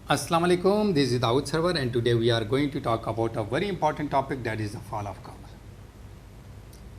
Assalamu alaikum, this is Dawood Sarwar and today we are going to talk about a very important topic that is the fall of Kabul.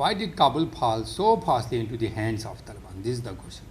Why did Kabul fall so fastly into the hands of Taliban? This is the question.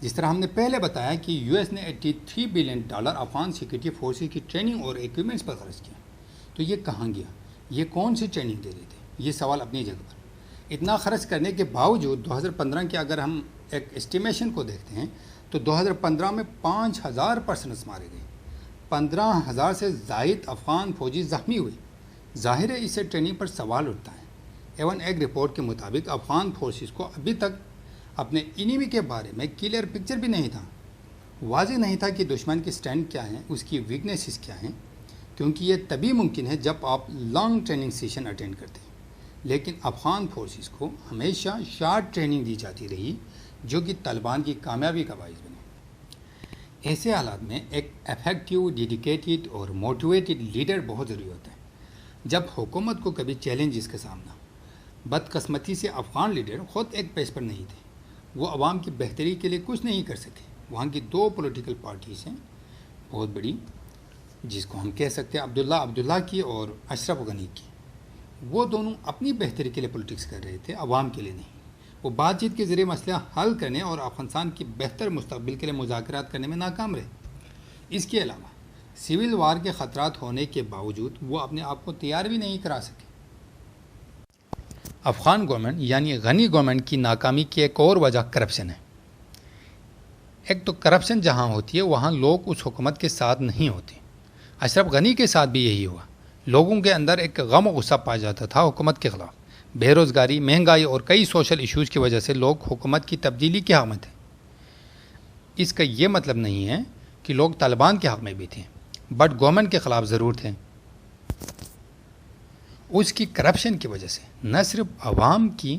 جس طرح ہم نے پہلے بتایا کہ U S نے $83 billion Afghan security forces کی training اور ایکوپمنٹس پر خرچ کیا، تو یہ کہاں گیا؟ یہ کون سی ٹریننگ دے رہے تھے؟ یہ سوال اپنی جگہ پر۔ اتنا خرچ کرنے کے باوجود 2015 کے اگر ہم ایک اسٹیمیشن کو دیکھتے ہیں تو 2015 میں 5000 پرسنز مارے گئے، 15,000 سے زائد افغان فوجی زخمی ہوئے۔ ظاہر ہے اس سے ٹریننگ پر سوال اٹھتا ہے۔ ایون ایگ رپورٹ کے مطابق افغان فورسز کو ابھی تک اپنے انیمی کے بارے میں کلیئر پکچر بھی نہیں تھا، واضح نہیں تھا کہ دشمن کی سٹرینتھ کیا ہیں، اس کی ویکنیسز کیا ہیں، کیونکہ یہ تبھی ممکن ہے جب آپ لانگ ٹریننگ سیشن اٹینڈ کرتے ہیں۔ لیکن افغان فورسز کو ہمیشہ شارٹ ٹریننگ دی جاتی رہی، جو کہ طالبان کی کامیابی کا باعث بنے۔ ایسے حالات میں ایک افیکٹو، ڈیڈیکیٹڈ اور موٹیویٹڈ لیڈر بہت ضروری ہوتا ہے۔ جب حکومت کو کبھی چیلنجز کا سامنا، بدقسمتی سے افغان لیڈر خود ایک پیس پر نہیں تھے، وہ عوام کی بہتری کے لیے کچھ نہیں کر سکے۔ وہاں کی 2 پولیٹیکل پارٹیز ہیں بہت بڑی، جس کو ہم کہہ سکتے ہیں عبداللہ کی اور اشرف غنی کی، وہ دونوں اپنی بہتری کے لیے پولیٹکس کر رہے تھے، عوام کے لیے نہیں۔ وہ بات چیت کے ذریعے مسئلہ حل کرنے اور افغانستان کی بہتر مستقبل کے لیے مذاکرات کرنے میں ناکام رہے۔ اس کے علاوہ سول وار کے خطرات ہونے کے باوجود وہ اپنے آپ کو تیار بھی نہیں کرا سکے۔ افغان گورنمنٹ یعنی غنی گورنمنٹ کی ناکامی کی ایک اور وجہ کرپشن ہے۔ ایک تو کرپشن جہاں ہوتی ہے وہاں لوگ اس حکومت کے ساتھ نہیں ہوتے۔ اشرف غنی کے ساتھ بھی یہی ہوا۔ لوگوں کے اندر ایک غم و غصہ پایا جاتا تھا حکومت کے خلاف۔ بے روزگاری، مہنگائی اور کئی سوشل ایشوز کی وجہ سے لوگ حکومت کی تبدیلی کے حق میں تھے۔ اس کا یہ مطلب نہیں ہے کہ لوگ طالبان کے حق میں بھی تھے، بٹ گورنمنٹ کے خلاف ضرور تھے۔ اس کی کرپشن کی وجہ سے نہ صرف عوام کی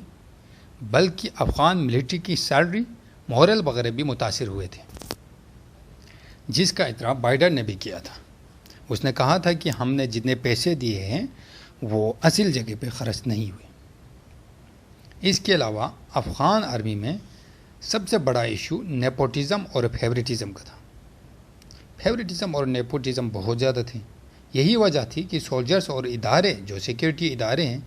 بلکہ افغان ملٹری کی سیلری، مورل وغیرہ بھی متاثر ہوئے تھے، جس کا اعتراف بائیڈن نے بھی کیا تھا۔ اس نے کہا تھا کہ ہم نے جتنے پیسے دیے ہیں وہ اصل جگہ پہ خرچ نہیں ہوئے۔ اس کے علاوہ افغان آرمی میں سب سے بڑا ایشو نیپوٹزم اور فیوریٹزم کا تھا۔ فیوریٹزم اور نیپوٹزم بہت زیادہ تھے۔ یہی وجہ تھی کہ سولجرز اور ادارے جو سیکیورٹی ادارے ہیں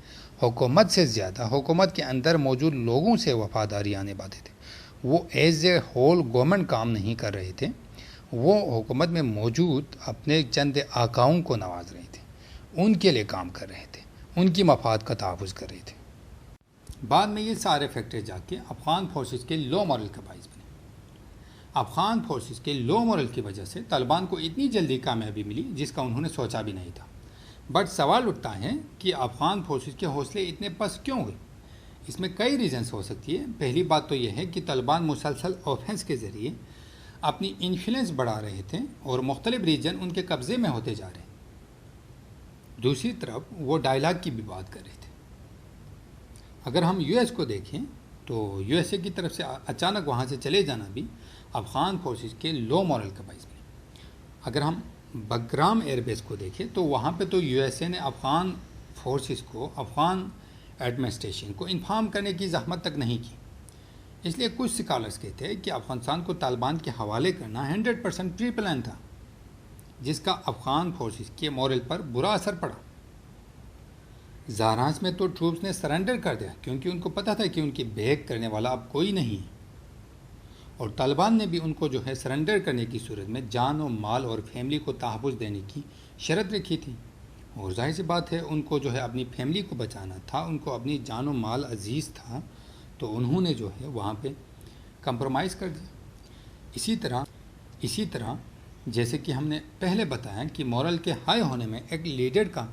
حکومت سے زیادہ حکومت کے اندر موجود لوگوں سے وفاداریاں نبھاتے تھے۔ وہ ایز اے ہول گورنمنٹ کام نہیں کر رہے تھے، وہ حکومت میں موجود اپنے چند آقاؤں کو نواز رہے تھے، ان کے لیے کام کر رہے تھے، ان کی مفاد کا تحفظ کر رہے تھے۔ بعد میں یہ سارے فیکٹر جا کے افغان فورسز کے لو مورل کا باعث بنے۔ افغان فورسز کے لو مورل کی وجہ سے طالبان کو اتنی جلدی کامیابی ملی جس کا انہوں نے سوچا بھی نہیں تھا۔ بٹ سوال اٹھتا ہے کہ افغان فورسز کے حوصلے اتنے پست کیوں ہوئے؟ اس میں کئی ریزنز ہو سکتی ہے۔ پہلی بات تو یہ ہے کہ طالبان مسلسل آفینس کے ذریعے اپنی انفلوئنس بڑھا رہے تھے اور مختلف ریجن ان کے قبضے میں ہوتے جا رہے ہیں۔ دوسری طرف وہ ڈائلاگ کی بھی بات کر رہے تھے۔ اگر ہم یو ایس کو دیکھیں تو یو ایس اے کی طرف سے اچانک وہاں سے چلے جانا بھی افغان فورسز کے لو مورل کا باعث بنے۔ اگر ہم بگرام ایئر بیس کو دیکھیں تو وہاں پہ تو یو ایس اے نے افغان فورسز کو، افغان ایڈمنسٹریشن کو انفارم کرنے کی زحمت تک نہیں کی۔ اس لیے کچھ سکالرز کہتے ہیں کہ افغانستان کو طالبان کے حوالے کرنا 100% پری پلان تھا، جس کا افغان فورسز کے مورل پر برا اثر پڑا۔ زاراس میں تو ٹروپس نے سرنڈر کر دیا کیونکہ ان کو پتہ تھا کہ ان کی بیک کرنے والا اب کوئی نہیں ہے، اور طالبان نے بھی ان کو جو ہے سرنڈر کرنے کی صورت میں جان و مال اور فیملی کو تحفظ دینے کی شرط رکھی تھی، اور ظاہر سی بات ہے ان کو جو ہے اپنی فیملی کو بچانا تھا، ان کو اپنی جان و مال عزیز تھا، تو انہوں نے جو ہے وہاں پہ کمپرومائز کر دیا۔ اسی طرح جیسے کہ ہم نے پہلے بتایا کہ مورل کے ہائی ہونے میں ایک لیڈر کا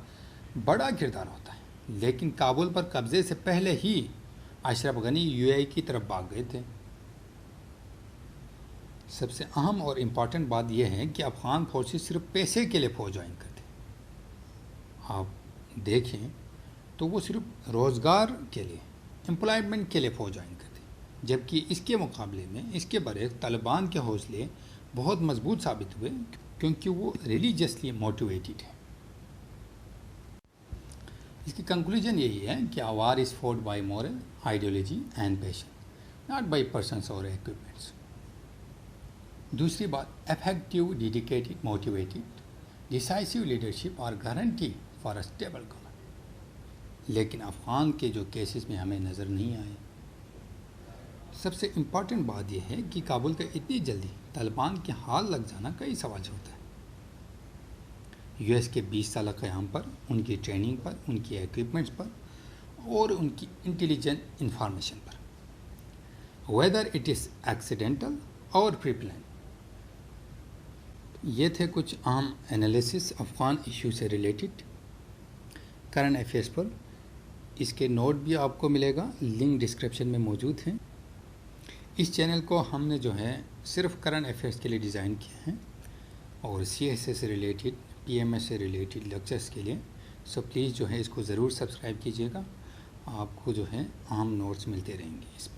بڑا کردار ہوتا ہے، لیکن کابل پر قبضے سے پہلے ہی اشرف غنی یو اے ای کی طرف بھاگ گئے تھے۔ سب سے اہم اور امپورٹنٹ بات یہ ہے کہ افغان فورسز صرف پیسے کے لیے فوج جوائن کرتے۔ آپ دیکھیں تو وہ صرف روزگار کے لیے، امپلائمنٹ کے لیے فوج جوائن کرتے، جبکہ اس کے مقابلے میں اس کے برعکس طالبان کے حوصلے بہت مضبوط ثابت ہوئے کیونکہ وہ ریلیجیسلی موٹیویٹڈ ہے۔ اس کی کنکلوژن یہی ہے کہ war is fought by morale, ideology and passion, not by persons اور ایکوپمنٹس۔ دوسری بات، effective, dedicated, motivated, decisive leadership اور guarantee for a stable government. لیکن افغان کے جو کیسز میں ہمیں نظر نہیں آئے، سب سے امپورٹنٹ بات یہ ہے کہ کابل کا اتنی جلدی طالبان کے ہاتھ لگ جانا کئی سوال سے ہوتا ہے۔ یو ایس کے 20 سالہ قیام پر، ان کی ٹریننگ پر، ان کی ایکوپمنٹس پر اور ان کی intelligent information per, whether it is accidental اور پری پلان۔ یہ تھے کچھ عام انالیسس افغان ایشو سے ریلیٹڈ کرنٹ افیئرس پر۔ اس کے نوٹ بھی آپ کو ملے گا، لنک ڈسکرپشن میں موجود ہیں۔ اس چینل کو ہم نے جو ہے صرف کرنٹ افیئرس کے لیے ڈیزائن کیا ہے اور سی ایس ایس سے ریلیٹڈ، پی ایم ایس سے ریلیٹڈ لیکچرس کے لیے، سو پلیز جو ہے اس کو ضرور سبسکرائب کیجیے گا، آپ کو جو ہے اہم نوٹس ملتے رہیں گے اس پہ۔